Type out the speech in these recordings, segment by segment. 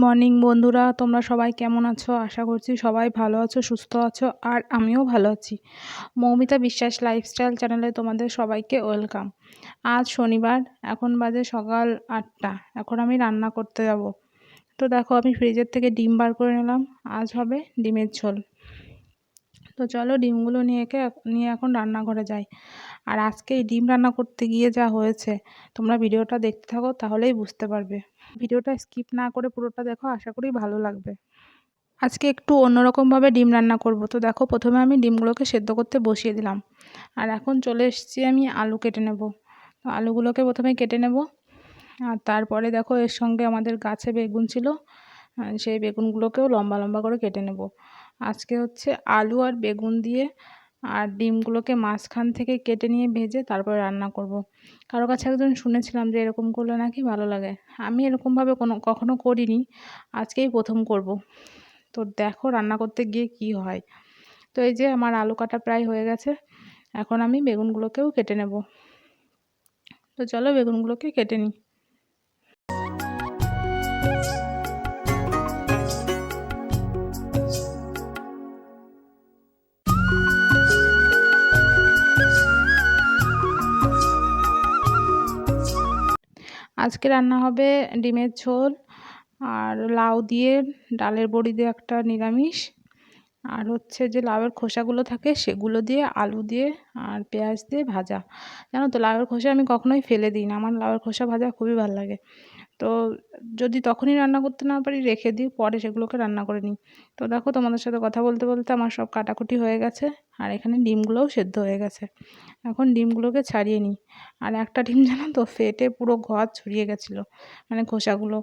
Morning বন্ধুরা, তোমরা সবাই কেমন আছো? আশা করছি সবাই ভালো আছো, সুস্থ আছো, আর আমিও ভালো আছি। মৌমিতা বিশ্বাস লাইফস্টাইল চ্যানেলে তোমাদের সবাইকে ওয়েলকাম। আজ শনিবার, এখন বাজে সকাল 8টা। এখন আমি রান্না করতে যাব। তো দেখো, আমি ফ্রিজের থেকে ডিম বার করে নিলাম। আজ হবে ডিমের ঝোল। তো চলো ডিমগুলো নিয়ে এখন রান্নাঘরে যাই। আর আজকে এই ডিম রান্না করতে গিয়ে যা হয়েছে, তোমরা ভিডিওটা দেখতে থাকো, তাহলেই বুঝতে পারবে। ভিডিওটা স্কিপ না করে পুরোটা দেখো, আশা করি ভালো লাগবে। আজকে একটু অন্যরকমভাবে ডিম রান্না করব। তো দেখো, প্রথমে আমি ডিমগুলোকে সেদ্ধ করতে বসিয়ে দিলাম। আর এখন চলে এসেছি আমি আলু কেটে নেব। তো আলুগুলোকে প্রথমে কেটে নেব। আর তারপরে দেখো, এর সঙ্গে আমাদের গাছে বেগুন ছিল, সেই বেগুনগুলোকেও লম্বা লম্বা করে কেটে নেব। আজকে হচ্ছে আলু আর বেগুন দিয়ে আর ডিমগুলোকে মাঝখান থেকে কেটে নিয়ে ভেজে তারপরে রান্না করব। কারো কাছে একজন শুনেছিলাম যে এরকম করলে নাকি ভালো লাগে। আমি এরকমভাবে কখনো করিনি, আজকেই প্রথম করব। তো দেখো রান্না করতে গিয়ে কি হয়। তো এই যে আমার আলু কাটা প্রায় হয়ে গেছে। এখন আমি বেগুনগুলোকেও কেটে নেব। তো চলো বেগুনগুলোকে কেটে নিই। আজকে রান্না হবে ডিমের ঝোল, আর লাউ দিয়ে, ডালের বড়ি দিয়ে একটা নিরামিষ, আর হচ্ছে যে লাউয়ের খোসাগুলো থাকে সেগুলো দিয়ে, আলু দিয়ে আর পেঁয়াজ দিয়ে ভাজা। জানো তো, লাউয়ের খোসা আমি কখনোই ফেলে দিই না, আমার লাউয়ের খোসা ভাজা খুবই ভালো লাগে। তো যদি তখনই রান্না করতে না পারি, রেখে দিই, পরে সেগুলোকে রান্না করে নিই। তো দেখো, তোমাদের সাথে কথা বলতে বলতে আমার সব কাটাকুটি হয়ে গেছে, আর এখানে ডিমগুলোও সেদ্ধ হয়ে গেছে। এখন ডিমগুলোকে ছাড়িয়ে নিই। আর একটা ডিম জানো তো, ফেটে পুরো ঘর ছড়িয়ে গেছিলো, মানে খোসাগুলো।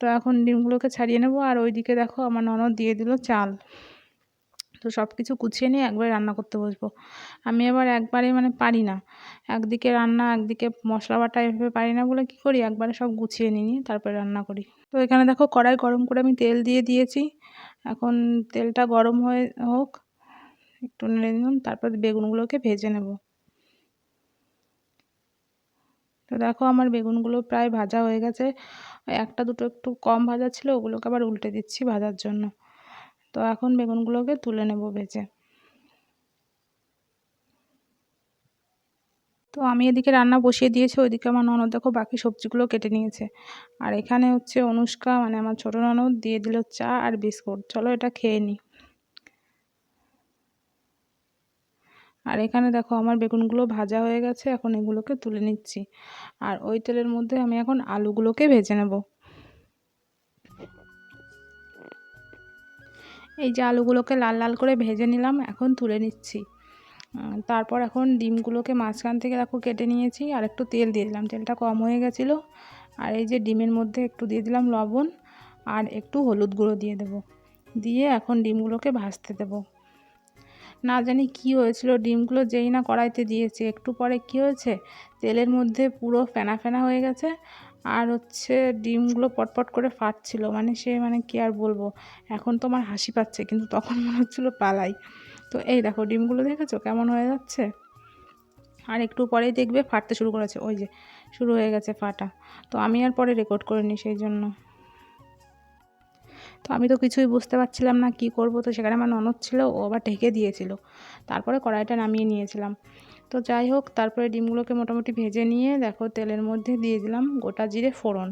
তো এখন ডিমগুলোকে ছাড়িয়ে নেবো। আর ওইদিকে দেখো, আমার ননদ দিয়ে দিল চাল। তো সব কিছু গুছিয়ে নিয়ে একবারে রান্না করতে বসবো। আমি আবার একবারে মানে পারি না, একদিকে রান্না একদিকে মশলা বাটা, এভাবে পারি না বলে কী করি, একবারে সব গুছিয়ে নিয়ে তারপরে রান্না করি। তো এখানে দেখো, কড়াই গরম করে আমি তেল দিয়ে দিয়েছি। এখন তেলটা গরম হয়ে হোক, একটু নেড়ে নিলাম, তারপর বেগুনগুলোকে ভেজে নেব। তো দেখো, আমার বেগুনগুলো প্রায় ভাজা হয়ে গেছে। ওই একটা দুটো একটু কম ভাজা ছিল, ওগুলোকে আবার উল্টে দিচ্ছি ভাজার জন্য। তো এখন বেগুনগুলোকে তুলে নেব ভেজে। তো আমি এদিকে রান্না বসিয়ে দিয়েছি, ওইদিকে আমার ননদ দেখো বাকি সবজিগুলো কেটে নিয়েছে। আর এখানে হচ্ছে অনুষ্কা, মানে আমার ছোটো ননদ, দিয়ে দিল চা আর বিস্কুট। চলো এটা খেয়ে নিই। আর এখানে দেখো, আমার বেগুনগুলো ভাজা হয়ে গেছে, এখন এগুলোকে তুলে নিচ্ছি। আর ওই তেলের মধ্যে আমি এখন আলুগুলোকে ভেজে নেব। এই যে আলুগুলোকে লাল লাল করে ভেজে নিলাম, এখন তুলে নিচ্ছি। তারপর এখন ডিমগুলোকে মাঝখান থেকে দেখো কেটে নিয়েছি, আর একটু তেল দিয়ে দিলাম, তেলটা কম হয়ে গেছিলো। আর এই যে ডিমের মধ্যে একটু দিয়ে দিলাম লবণ, আর একটু হলুদ গুঁড়ো দিয়ে দেবো। দিয়ে এখন ডিমগুলোকে ভাজতে দেবো। না জানি কি হয়েছিল, ডিমগুলো যেই না কড়াইতে দিয়েছি, একটু পরে কি হয়েছে, তেলের মধ্যে পুরো ফেনা ফেনা হয়ে গেছে। আর হচ্ছে ডিমগুলো পটপট করে ফাটছিল, মানে কি আর বলবো। এখন তো আমার হাসি পাচ্ছে, কিন্তু তখন মনে হচ্ছিলো পালাই। তো এই দেখো, ডিমগুলো দেখেছো কেমন হয়ে যাচ্ছে। আর একটু পরেই দেখবে ফাটতে শুরু করেছে, ওই যে শুরু হয়ে গেছে ফাটা। তো আমি আর পরে রেকর্ড করিনি সেই জন্য। তো আমি তো কিছুই বুঝতে পারছিলাম না কি করব। তো সেখানে আমার ননদ ছিল, ও আবার ঢেকে দিয়েছিল। তারপরে কড়াইটা নামিয়ে নিয়েছিলাম। তো যাই হোক, তারপরে ডিমগুলোকে মোটামুটি ভেজে নিয়ে দেখো, তেলের মধ্যে দিয়ে দিলাম গোটা জিরে ফোড়ন,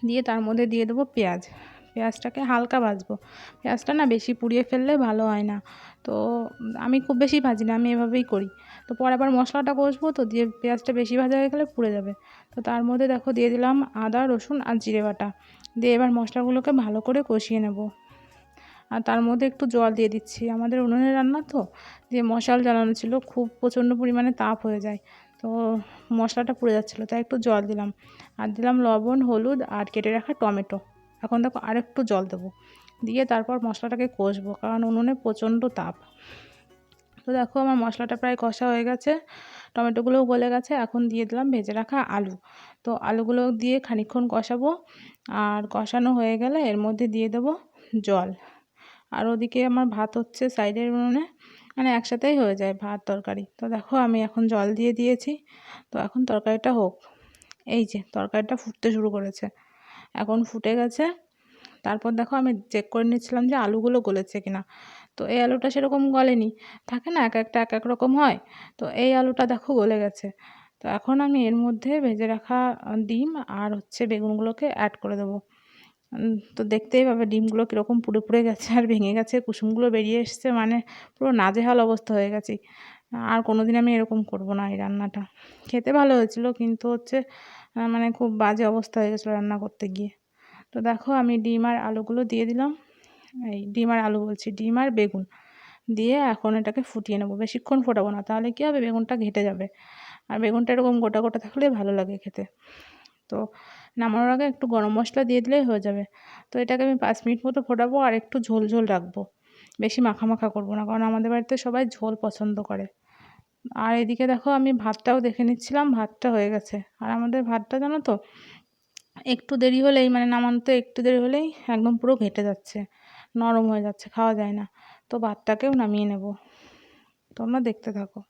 দিয়ে তার মধ্যে দিয়ে দেবো পেঁয়াজ। পেঁয়াজটাকে হালকা ভাজবো, পেঁয়াজটা না বেশি পুড়িয়ে ফেললে ভালো হয় না। তো আমি খুব বেশি ভাজি না, আমি এভাবেই করি। তো পরে আবার মশলাটা কষবো, তো দিয়ে পেঁয়াজটা বেশি ভাজা হয়ে গেলে পুড়ে যাবে। তো তার মধ্যে দেখো দিয়ে দিলাম আদা রসুন আর জিরে বাটা, দিয়ে এবার মশলাগুলোকে ভালো করে কষিয়ে নেব। আর তার মধ্যে একটু জল দিয়ে দিচ্ছি, আমাদের উনুনে রান্না তো, দিয়ে মশাল জ্বালানো ছিল, খুব প্রচণ্ড পরিমাণে তাপ হয়ে যায়। তো মশলাটা পুড়ে যাচ্ছিলো, তাই একটু জল দিলাম। আর দিলাম লবণ, হলুদ আর কেটে রাখা টমেটো। এখন দেখো আরেকটু জল দেবো, দিয়ে তারপর মশলাটাকে কষবো, কারণ উনুনে প্রচণ্ড তাপ। তো দেখো, আমার মশলাটা প্রায় কষা হয়ে গেছে, টমেটোগুলোও গলে গেছে। এখন দিয়ে দিলাম ভেজে রাখা আলু। তো আলুগুলো দিয়ে খানিকক্ষণ কষাবো। আর কষানো হয়ে গেলে এর মধ্যে দিয়ে দেবো জল। আর ওদিকে আমার ভাত হচ্ছে সাইডের উনুনে, মানে একসাথেই হয়ে যায় ভাত তরকারি। তো দেখো, আমি এখন জল দিয়ে দিয়েছি। তো এখন তরকারিটা হোক। এই যে তরকারিটা ফুটতে শুরু করেছে, এখন ফুটে গেছে। তারপর দেখো আমি চেক করে নিচ্ছিলাম যে আলুগুলো গলেছে কিনা। তো এই আলুটা সেরকম গলেনি, থাকে না এক একটা এক এক রকম হয়। তো এই আলুটা দেখো গলে গেছে। তো এখন আমি এর মধ্যে ভেজে রাখা ডিম আর হচ্ছে বেগুনগুলোকে অ্যাড করে দেবো। তো দেখতেই পাবে ডিমগুলো কীরকম পুড়ে পুড়ে গেছে আর ভেঙে গেছে, কুসুমগুলো বেরিয়ে এসছে, মানে পুরো নাজেহাল অবস্থা হয়ে গেছি। আর কোনোদিন আমি এরকম করব না এই রান্নাটা। খেতে ভালো হয়েছিল, কিন্তু হচ্ছে মানে খুব বাজে অবস্থা হয়ে গেছিলো রান্না করতে গিয়ে। তো দেখো আমি ডিম আর আলুগুলো দিয়ে দিলাম। এই ডিম আর আলু বলছি, ডিম আর বেগুন দিয়ে এখন এটাকে ফুটিয়ে নেবো। বেশিক্ষণ ফোটাবো না, তাহলে কী হবে, বেগুনটা ঘেঁটে যাবে। আর বেগুনটা এরকম গোটা গোটা থাকলে ভালো লাগে খেতে। তো নামানোর আগে একটু গরম মশলা দিয়ে দিলেই হয়ে যাবে। তো এটাকে আমি 5 মিনিট মতো ফোটাবো আর একটু ঝোল ঝোল রাখবো, বেশি মাখা মাখা করবো না, কারণ আমাদের বাড়িতে সবাই ঝোল পছন্দ করে। আর এদিকে দেখো আমি ভাতটাও দেখে নিচ্ছিলাম, ভাতটা হয়ে গেছে। আর আমাদের ভাতটা জানো তো একটু দেরি হলেই, মানে নামানোতে একটু দেরি হলেই একদম পুরো ঘেঁটে যাচ্ছে, নরম হয়ে যাচ্ছে, খাওয়া যায় না। তো ভাতটাকেও নামিয়ে নেব, তোমরা দেখতে থাকো।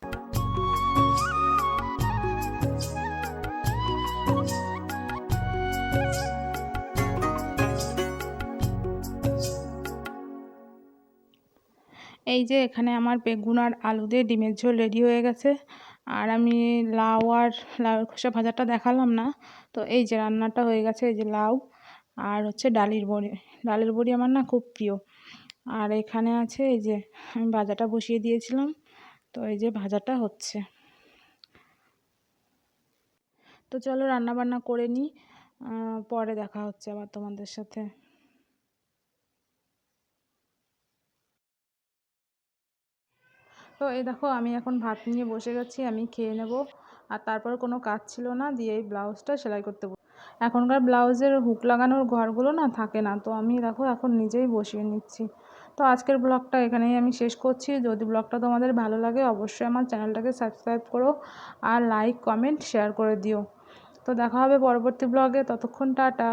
এই যে এখানে আমার বেগুন আর আলু দিয়ে ডিমের ঝোল রেডি হয়ে গেছে। আর আমি লাউ আর লাউয়ের খোসা ভাজাটা দেখালাম না। তো এই যে রান্নাটা হয়ে গেছে, এই যে লাউ আর হচ্ছে ডালের বড়ি। ডালের বড়ি আমার না খুব প্রিয়। আর এখানে আছে এই যে আমি ভাজাটা বসিয়ে দিয়েছিলাম, তো এই যে ভাজাটা হচ্ছে। তো চলো রান্না বান্না করে নিই, পরে দেখা হচ্ছে আবার তোমাদের সাথে। তো এই দেখো আমি এখন ভাত নিয়ে বসে গেছি, আমি খেয়ে নেব। আর তারপর কোনো কাজ ছিল না, দিয়ে এই ব্লাউজটা সেলাই করতে এখনকার ব্লাউজের হুক লাগানোর ঘরগুলো না থাকে না, তো আমি দেখো এখন নিজেই বসিয়ে নিচ্ছি। তো আজকের ব্লগটা এখানেই আমি শেষ করছি। যদি ব্লগটা তোমাদের ভালো লাগে অবশ্যই আমার চ্যানেলটাকে সাবস্ক্রাইব করো আর লাইক কমেন্ট শেয়ার করে দিও। তো দেখা হবে পরবর্তী ব্লগে, ততক্ষণ টাটা।